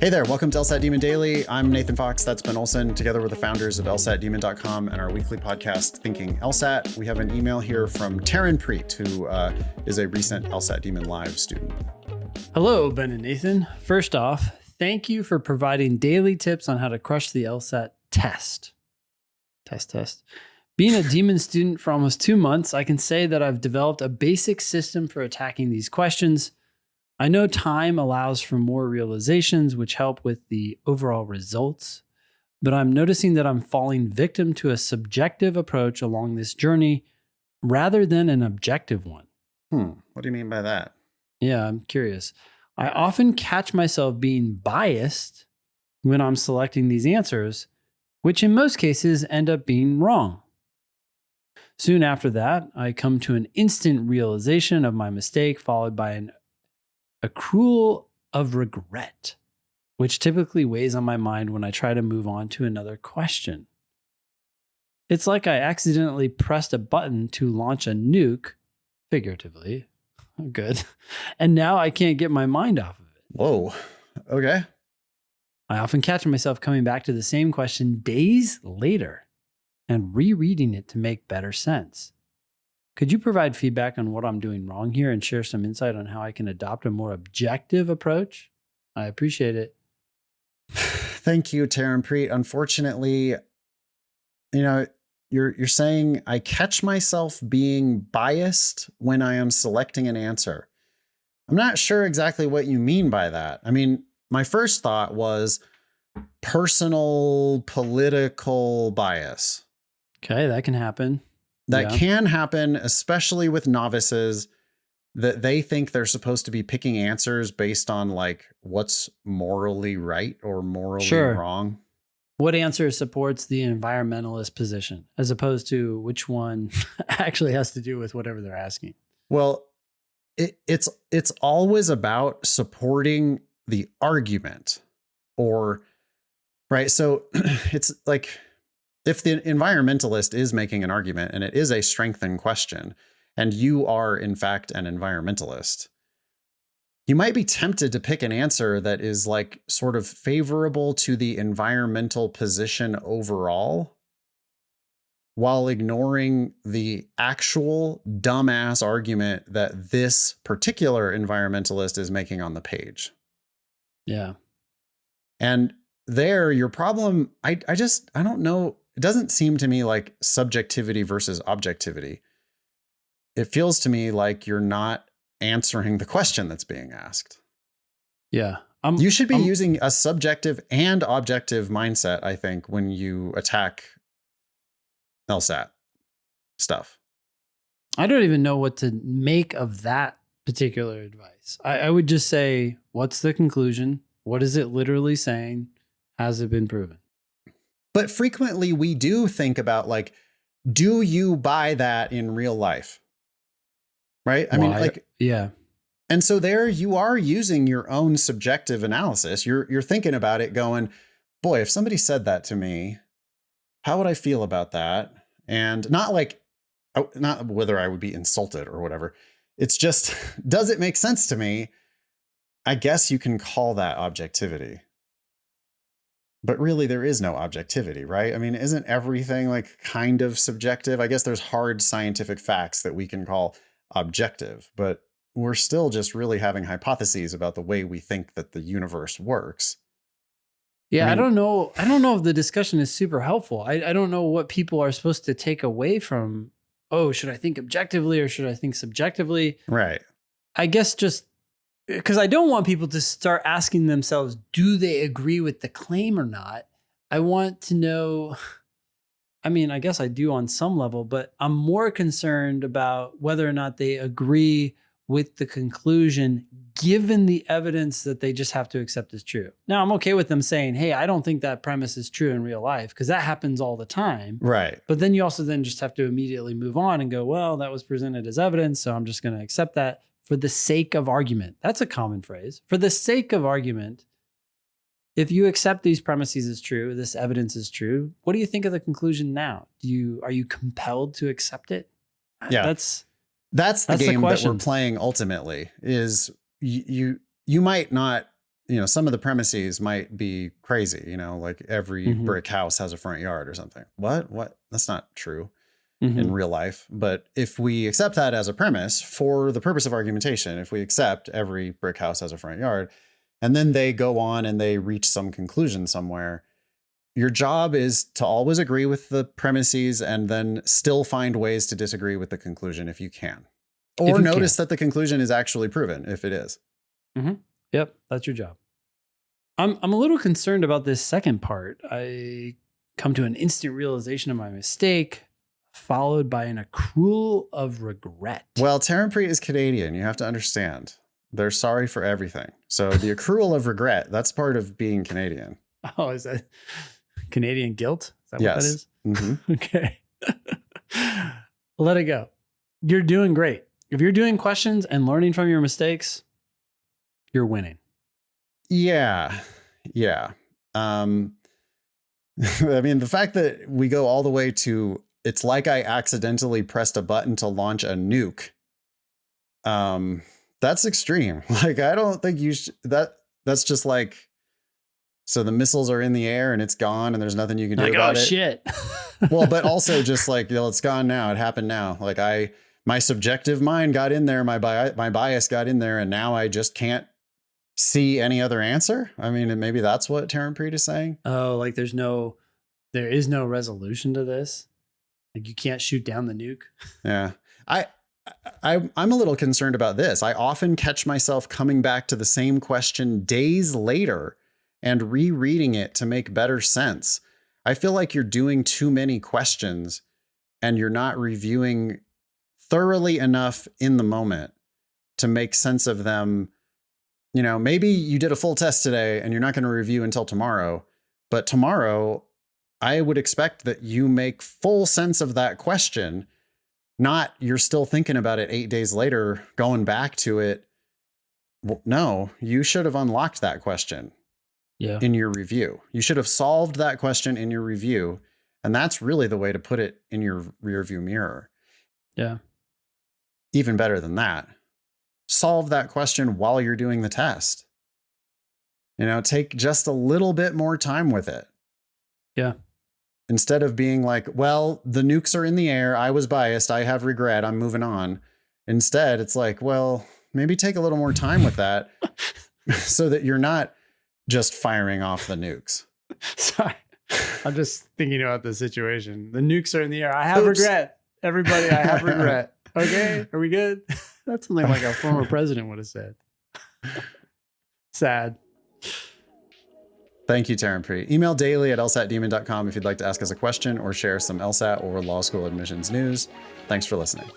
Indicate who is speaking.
Speaker 1: Hey there, welcome to LSAT Demon Daily. I'm Nathan Fox, that's Ben Olson, together with the founders of LSATdemon.com and our weekly podcast, Thinking LSAT. We have an email here from Taranpreet, who is a recent LSAT Demon Live student.
Speaker 2: Hello, Ben and Nathan. First off, thank you for providing daily tips on how to crush the LSAT test. Test. Being a Demon student for almost 2 months, I can say that I've developed a basic system for attacking these questions. I know time allows for more realizations, which help with the overall results, but I'm noticing that I'm falling victim to a subjective approach along this journey rather than an objective one.
Speaker 1: What do you mean by that?
Speaker 2: Yeah, I'm curious. I often catch myself being biased when I'm selecting these answers, which in most cases end up being wrong. Soon after that, I come to an instant realization of my mistake, followed by an accrual of regret, which typically weighs on my mind when I try to move on to another question. It's like I accidentally pressed a button to launch a nuke, figuratively, good, and now I can't get my mind off of it.
Speaker 1: Whoa, okay.
Speaker 2: I often catch myself coming back to the same question days later and rereading it to make better sense. Could you provide feedback on what I'm doing wrong here and share some insight on how I can adopt a more objective approach? I appreciate it.
Speaker 1: Thank you, Taranpreet. Unfortunately, you're saying I catch myself being biased when I am selecting an answer. I'm not sure exactly what you mean by that. I mean, my first thought was personal political bias.
Speaker 2: Okay, that can happen.
Speaker 1: That can happen, especially with novices, that they think they're supposed to be picking answers based on like what's morally right or morally wrong.
Speaker 2: What answer supports the environmentalist position as opposed to which one actually has to do with whatever they're asking?
Speaker 1: Well, it's always about supporting the argument right? So it's like, if the environmentalist is making an argument and it is a strengthened question, and you are in fact an environmentalist, you might be tempted to pick an answer that is like sort of favorable to the environmental position overall, while ignoring the actual dumbass argument that this particular environmentalist is making on the page.
Speaker 2: Yeah.
Speaker 1: And there, your problem, I don't know. It doesn't seem to me like subjectivity versus objectivity. It feels to me like you're not answering the question that's being asked.
Speaker 2: Yeah.
Speaker 1: You should be using a subjective and objective mindset, I think, when you attack LSAT stuff.
Speaker 2: I don't even know what to make of that particular advice. I would just say, what's the conclusion? What is it literally saying? Has it been proven?
Speaker 1: But frequently we do think about like, do you buy that in real life? Right? I mean, like,
Speaker 2: yeah.
Speaker 1: And so there you are using your own subjective analysis. You're thinking about it going, boy, if somebody said that to me, how would I feel about that? And not whether I would be insulted or whatever. It's just, does it make sense to me? I guess you can call that objectivity. But really, there is no objectivity, right? I mean, isn't everything like kind of subjective? I guess there's hard scientific facts that we can call objective, but we're still just really having hypotheses about the way we think that the universe works.
Speaker 2: Yeah, I don't know if the discussion is super helpful. I don't know what people are supposed to take away from, should I think objectively or should I think subjectively?
Speaker 1: Right.
Speaker 2: I guess just because I don't want people to start asking themselves, do they agree with the claim or not? I want to know, I mean, I guess I do on some level, but I'm more concerned about whether or not they agree with the conclusion, given the evidence that they just have to accept as true. Now, I'm okay with them saying, hey, I don't think that premise is true in real life, because that happens all the time.
Speaker 1: Right.
Speaker 2: But then you also then just have to immediately move on and go, well, that was presented as evidence, so I'm just going to accept that. For the sake of argument. That's a common phrase. For the sake of argument, if you accept these premises as true, this evidence is true, what do you think of the conclusion now? Are you compelled to accept it?
Speaker 1: Yeah. That's the game that we're playing ultimately, is you might not some of the premises might be crazy, like every
Speaker 2: Mhm.
Speaker 1: brick house has a front yard or something. What? That's not true
Speaker 2: Mhm.
Speaker 1: in real life. But if we accept that as a premise for the purpose of argumentation, if we accept every brick house has a front yard, and then they go on and they reach some conclusion somewhere, your job is to always agree with the premises and then still find ways to disagree with the conclusion if you can. Or
Speaker 2: you
Speaker 1: notice that the conclusion is actually proven if it is.
Speaker 2: Yep, that's your job. I'm a little concerned about this second part. I come to an instant realization of my mistake, followed by an accrual of regret.
Speaker 1: Well, Taranpreet is Canadian. You have to understand. They're sorry for everything. So the accrual of regret, that's part of being Canadian.
Speaker 2: Oh, is that Canadian guilt? Is that
Speaker 1: Yes.
Speaker 2: what that is?
Speaker 1: Mm-hmm.
Speaker 2: Okay. Let it go. You're doing great. If you're doing questions and learning from your mistakes, you're winning.
Speaker 1: Yeah. I mean, the fact that we go all the way to, it's like I accidentally pressed a button to launch a nuke. That's extreme. Like, I don't think that's just like, so the missiles are in the air and it's gone and there's nothing you can do about it.
Speaker 2: Shit.
Speaker 1: Well, but also just like, it's gone now. It happened now. Like my subjective mind got in there. My bias got in there, and now I just can't see any other answer. I mean, maybe that's what Taranpreet is saying.
Speaker 2: Oh, like there is no resolution to this. Like you can't shoot down the nuke.
Speaker 1: Yeah. I'm a little concerned about this. I often catch myself coming back to the same question days later and rereading it to make better sense. I feel like you're doing too many questions and you're not reviewing thoroughly enough in the moment to make sense of them. Maybe you did a full test today and you're not going to review until tomorrow, but tomorrow I would expect that you make full sense of that question. Not you're still thinking about it 8 days later, going back to it. Well, no, you should have unlocked that question in your review. You should have solved that question in your review. And that's really the way to put it in your rear view mirror.
Speaker 2: Yeah.
Speaker 1: Even better than that, solve that question while you're doing the test. Take just a little bit more time with it.
Speaker 2: Yeah.
Speaker 1: Instead of being like, well, the nukes are in the air. I was biased. I have regret. I'm moving on. Instead, it's like, well, maybe take a little more time with that so that you're not just firing off the nukes.
Speaker 2: Sorry. I'm just thinking about the situation. The nukes are in the air. I have regret. Everybody, I have regret. Okay, are we good? That's something like a former president would have said. Sad.
Speaker 1: Thank you, Taranpreet. Email daily@lsatdemon.com if you'd like to ask us a question or share some LSAT or law school admissions news. Thanks for listening.